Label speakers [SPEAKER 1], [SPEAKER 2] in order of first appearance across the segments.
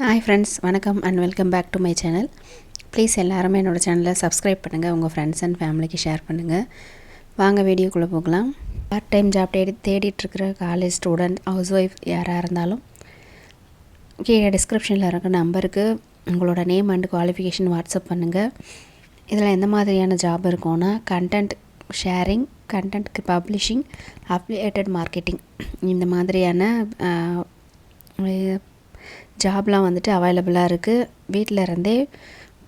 [SPEAKER 1] Hi friends, வணக்கம் and welcome back to my channel. Please எல்லாருமே என்னோடய சேனலை சப்ஸ்கிரைப் பண்ணுங்கள், உங்கள் ஃப்ரெண்ட்ஸ் அண்ட் ஃபேமிலிக்கு ஷேர் பண்ணுங்கள். வாங்க வீடியோக்குள்ளே போகலாம். பார்ட் டைம் ஜாப் தேடிட்டுருக்கிற காலேஜ் ஸ்டூடெண்ட், ஹவுஸ் ஒய்ஃப் யாராக இருந்தாலும் கீழே டிஸ்கிரிப்ஷனில் இருக்க நம்பருக்கு உங்களோட நேம் அண்ட் குவாலிஃபிகேஷன் வாட்ஸ்அப் பண்ணுங்கள். இதில் எந்த மாதிரியான ஜாப் இருக்கும்னா content sharing, content publishing, affiliated marketing, இந்த மாதிரியான ஜாப்லாம் வந்துட்டு அவைலபிளாக இருக்குது. வீட்டில் இருந்தே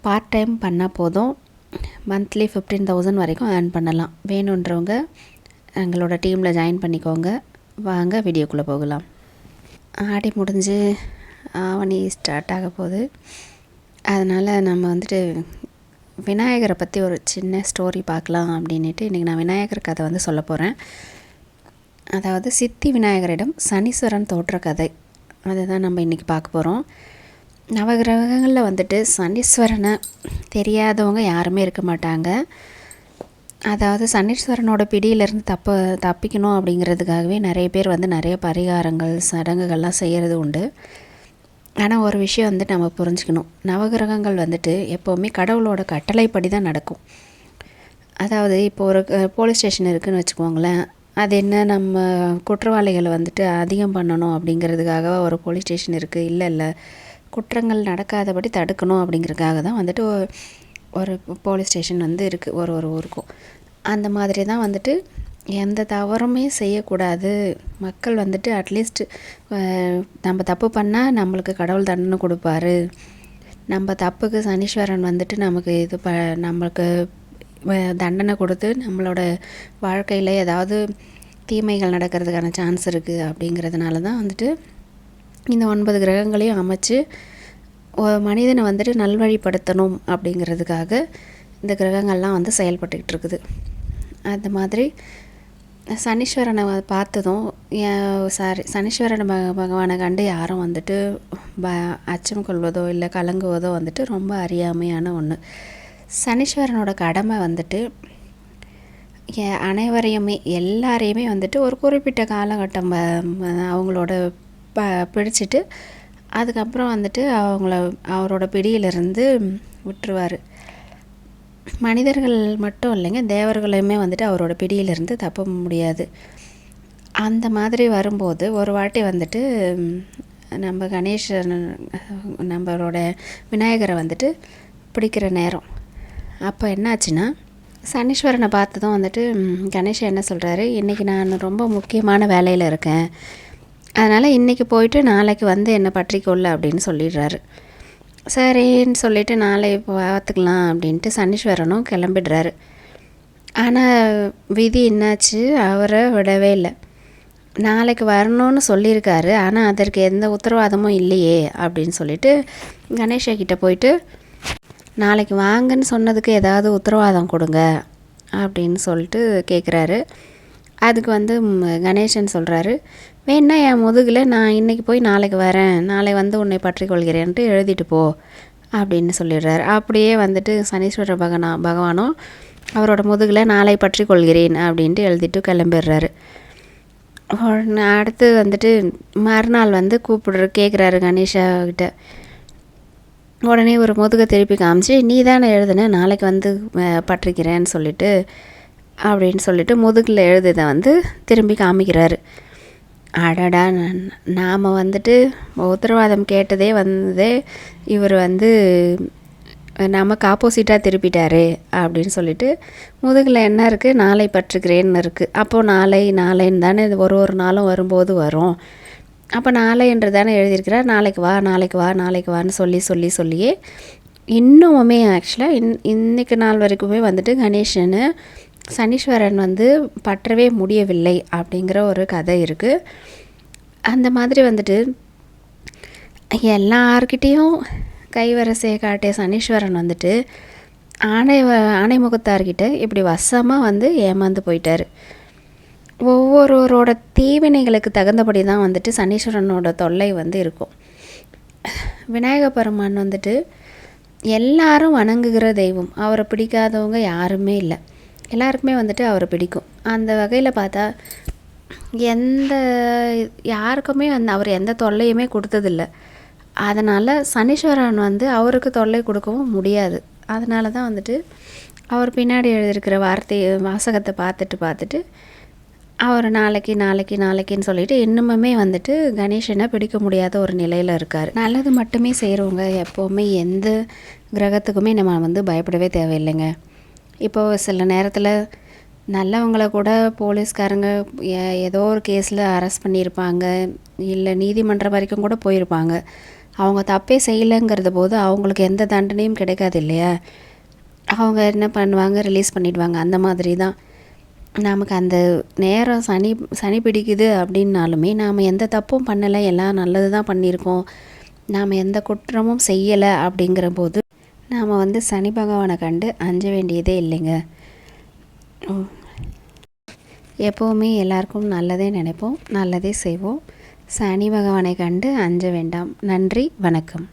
[SPEAKER 1] பார்ட் டைம் பண்ணால் போதும். மந்த்லி 15,000 வரைக்கும் ஏர்ன் பண்ணலாம். வேணுன்றவங்க எங்களோட டீமில் ஜாயின் பண்ணிக்கோங்க. வாங்க வீடியோக்குள்ளே போகலாம். ஆடி முடிஞ்சு ஆவணி ஸ்டார்ட் ஆக போகுது. அதனால் நம்ம வந்துட்டு விநாயகரை பற்றி ஒரு சின்ன ஸ்டோரி பார்க்கலாம் அப்படின்ட்டு இன்றைக்கி நான் விநாயகர் கதை வந்து சொல்ல போகிறேன். அதாவது சித்தி விநாயகரிடம் சனீஸ்வரன் தோற்ற கதை, அதுதான் நம்ம இன்றைக்கி பார்க்க போகிறோம். நவகிரகங்களில் வந்துட்டு சனீஸ்வரனை தெரியாதவங்க யாருமே இருக்க மாட்டாங்க. அதாவது சனீஸ்வரனோட பிடியிலேருந்து தப்பிக்கணும் அப்படிங்கிறதுக்காகவே நிறைய பேர் வந்து நிறைய பரிகாரங்கள், சடங்குகள்லாம் செய்கிறது உண்டு. ஆனால் ஒரு விஷயம் வந்துட்டு நம்ம புரிஞ்சுக்கணும். நவகிரகங்கள் வந்துட்டு எப்போவுமே கடவுளோட கட்டளைப்படி தான் நடக்கும். அதாவது இப்போ ஒரு போலீஸ் ஸ்டேஷன் இருக்குதுன்னு வச்சுக்கோங்களேன். அது என்ன, நம்ம குற்றவாளிகளை வந்துட்டு அதிகம் பண்ணணும் அப்படிங்கிறதுக்காக ஒரு போலீஸ் ஸ்டேஷன் இருக்குது. இல்லை குற்றங்கள் நடக்காதபடி தடுக்கணும் அப்படிங்கிறதுக்காக தான் வந்துட்டு ஒரு போலீஸ் ஸ்டேஷன் வந்து இருக்குது ஒரு ஊருக்கும். அந்த மாதிரி தான் வந்துட்டு எந்த தவறுமே செய்யக்கூடாது. மக்கள் வந்துட்டு அட்லீஸ்ட் நம்ம தப்பு பண்ணால் நம்மளுக்கு கடவுள் தண்டனை கொடுப்பாரு. நம்ம தப்புக்கு சனீஸ்வரன் வந்துட்டு நமக்கு நம்மளுக்கு தண்டனை கொடுத்து நம்மளோட வாழ்க்கையில் ஏதாவது தீமைகள் நடக்கிறதுக்கான சான்ஸ் இருக்குது. அப்படிங்கிறதுனால தான் வந்துட்டு இந்த 9 கிரகங்களையும் அமைச்சு மனிதனை வந்துட்டு நல்வழிப்படுத்தணும் அப்படிங்கிறதுக்காக இந்த கிரகங்கள்லாம் வந்து செயல்பட்டுக்கிட்டு இருக்குது. அந்த மாதிரி சனீஸ்வரனை பார்த்ததும் சனீஸ்வரன் பகவானை கண்டு யாரும் வந்துட்டு அச்சம் கொள்வதோ இல்லை கலங்குவதோ வந்துட்டு ரொம்ப அறியாமையான ஒன்று. சனீஸ்வரனோட கடமை வந்துட்டு அனைவரையுமே எல்லாரையுமே வந்துட்டு ஒரு குறிப்பிட்ட காலகட்டம் அவங்களோட பிடிச்சிட்டு அதுக்கப்புறம் வந்துட்டு அவரோட பிடியிலிருந்து விட்டுருவார். மனிதர்கள் மட்டும் இல்லைங்க, தேவர்களையுமே வந்துட்டு அவரோட பிடியிலிருந்து தப்ப முடியாது. அந்த மாதிரி வரும்போது ஒரு வாட்டி வந்துட்டு நம்ம கணேசன் நம்மளோட விநாயகரை வந்துட்டு பிடிக்கிற நேரம். அப்போ என்னாச்சுன்னா சனீஸ்வரனை பார்த்ததும் வந்துட்டு கணேசன் என்ன சொல்கிறாரு, இன்றைக்கி நான் ரொம்ப முக்கியமான வேலையில் இருக்கேன், அதனால் இன்றைக்கி போயிட்டு நாளைக்கு வந்து என்னை பற்றிக்கொள்ள அப்படின்னு சொல்லிடுறாரு. சரின்னு சொல்லிவிட்டு நாளை பார்த்துக்கலாம் அப்படின்ட்டு சனீஸ்வரனும் கிளம்பிடுறாரு. ஆனால் விதி என்னாச்சு, அவரை விடவே இல்லை. நாளைக்கு வரணும்னு சொல்லியிருக்காரு, ஆனால் அதற்கு எந்த உத்தரவாதமும் இல்லையே அப்படின்னு சொல்லிட்டு கணேஷக்கிட்ட போயிட்டு நாளைக்கு வாங்கன்னு சொன்னதுக்கு ஏதாவது உத்தரவாதம் கொடுங்க அப்படின்னு சொல்லிட்டு கேட்குறாரு. அதுக்கு வந்து கணேசன் சொல்கிறாரு, வேணா என் முதுகில் நான் இன்றைக்கி போய் நாளைக்கு வரேன், நாளை வந்து உன்னை பற்றி கொள்கிறேன்ட்டு எழுதிட்டு போ அப்படின்னு சொல்லிடுறாரு. அப்படியே வந்துட்டு சனீஸ்வர பகவானும் அவரோட முதுகில் நாளை பற்றி கொள்கிறேன் அப்படின்ட்டு எழுதிட்டு கிளம்பிடுறாரு. அடுத்து வந்துட்டு மறுநாள் வந்து கேட்குறாரு கணேஷா கிட்ட. உடனே ஒரு முதுகை திருப்பி காமிச்சு, நீ தானே எழுதுன, நாளைக்கு வந்து பற்றிக்கிறேன்னு சொல்லிட்டு அப்படின்னு சொல்லிட்டு முதுகில் எழுதுதை வந்து திரும்பி காமிக்கிறாரு. அடடா, நாம் வந்துட்டு உத்தரவாதம் கேட்டதே இவர் வந்து நமக்கு ஆப்போசிட்டாக திருப்பிட்டாரே அப்படின்னு சொல்லிட்டு முதுகில் என்ன இருக்குது, நாளை பற்றுக்கிறேன்னு இருக்குது. அப்போது நாளைன்னு தானே ஒரு நாளும் வரும்போது வரும். அப்போ நாளைன்று தானே எழுதியிருக்கிறார், நாளைக்கு வான்னு சொல்லியே இன்னுமே ஆக்சுவலாக இன்றைக்கு நாள் வரைக்குமே வந்துட்டு கணேசன் சனீஸ்வரன் வந்து பற்றவே முடியவில்லை அப்படிங்கிற ஒரு கதை இருக்குது. அந்த மாதிரி வந்துட்டு எல்லார்கிட்டேயும் கைவரிசையை காட்டிய சனீஸ்வரன் வந்துட்டு ஆணைமுகத்தார்கிட்ட இப்படி வசமாக வந்து ஏமாந்து போயிட்டார். ஒவ்வொருவரோட தீவினைகளுக்கு தகுந்தபடி தான் வந்துட்டு சனீஸ்வரனோட தொல்லை வந்து இருக்கும். விநாயக பெருமான் வந்துட்டு எல்லாரும் வணங்குகிற தெய்வம். அவரை பிடிக்காதவங்க யாருமே இல்லை, எல்லாருக்குமே வந்துட்டு அவரை பிடிக்கும். அந்த வகையில் பார்த்தா யாருக்குமே அவர் எந்த தொல்லையுமே கொடுத்ததில்ல. அதனால் சனீஸ்வரன் வந்து அவருக்கு தொல்லை கொடுக்கவும் முடியாது. அதனால தான் வந்துட்டு அவர் பின்னாடி எழுதியிருக்கிற வாசகத்தை பார்த்துட்டு அவர் நாளைக்குன்னு சொல்லிட்டு இன்னுமுமே வந்துட்டு கணேசனை பிடிக்க முடியாத ஒரு நிலையில் இருக்கார். நல்லது மட்டுமே செய்கிறவங்க எப்போவுமே எந்த கிரகத்துக்குமே நம்ம வந்து பயப்படவே தேவையில்லைங்க. இப்போது சில நேரத்தில் நல்லவங்கள கூட போலீஸ்காரங்க ஏதோ ஒரு கேஸில் அரெஸ்ட் பண்ணியிருப்பாங்க, இல்லை நீதிமன்றம் வரைக்கும் கூட போயிருப்பாங்க. அவங்க தப்பே செய்யலைங்கிறது போது அவங்களுக்கு எந்த தண்டனையும் கிடைக்காது இல்லையா? அவங்க என்ன பண்ணுவாங்க, ரிலீஸ் பண்ணிவிடுவாங்க. அந்த மாதிரி தான் நமக்கு அந்த நேரம் சனி பிடிக்குது அப்படின்னாலுமே நாம் எந்த தப்பும் பண்ணலை, எல்லாம் நல்லது தான் பண்ணியிருக்கோம், நாம் எந்த குற்றமும் செய்யலை அப்படிங்கிற போது நாம் வந்து சனி பகவானை கண்டு அஞ்ச வேண்டியதே இல்லைங்க. எப்போவுமே எல்லாருக்கும் நல்லதே நினைப்போம், நல்லதே செய்வோம். சனி பகவானை கண்டு அஞ்ச வேண்டாம். நன்றி, வணக்கம்.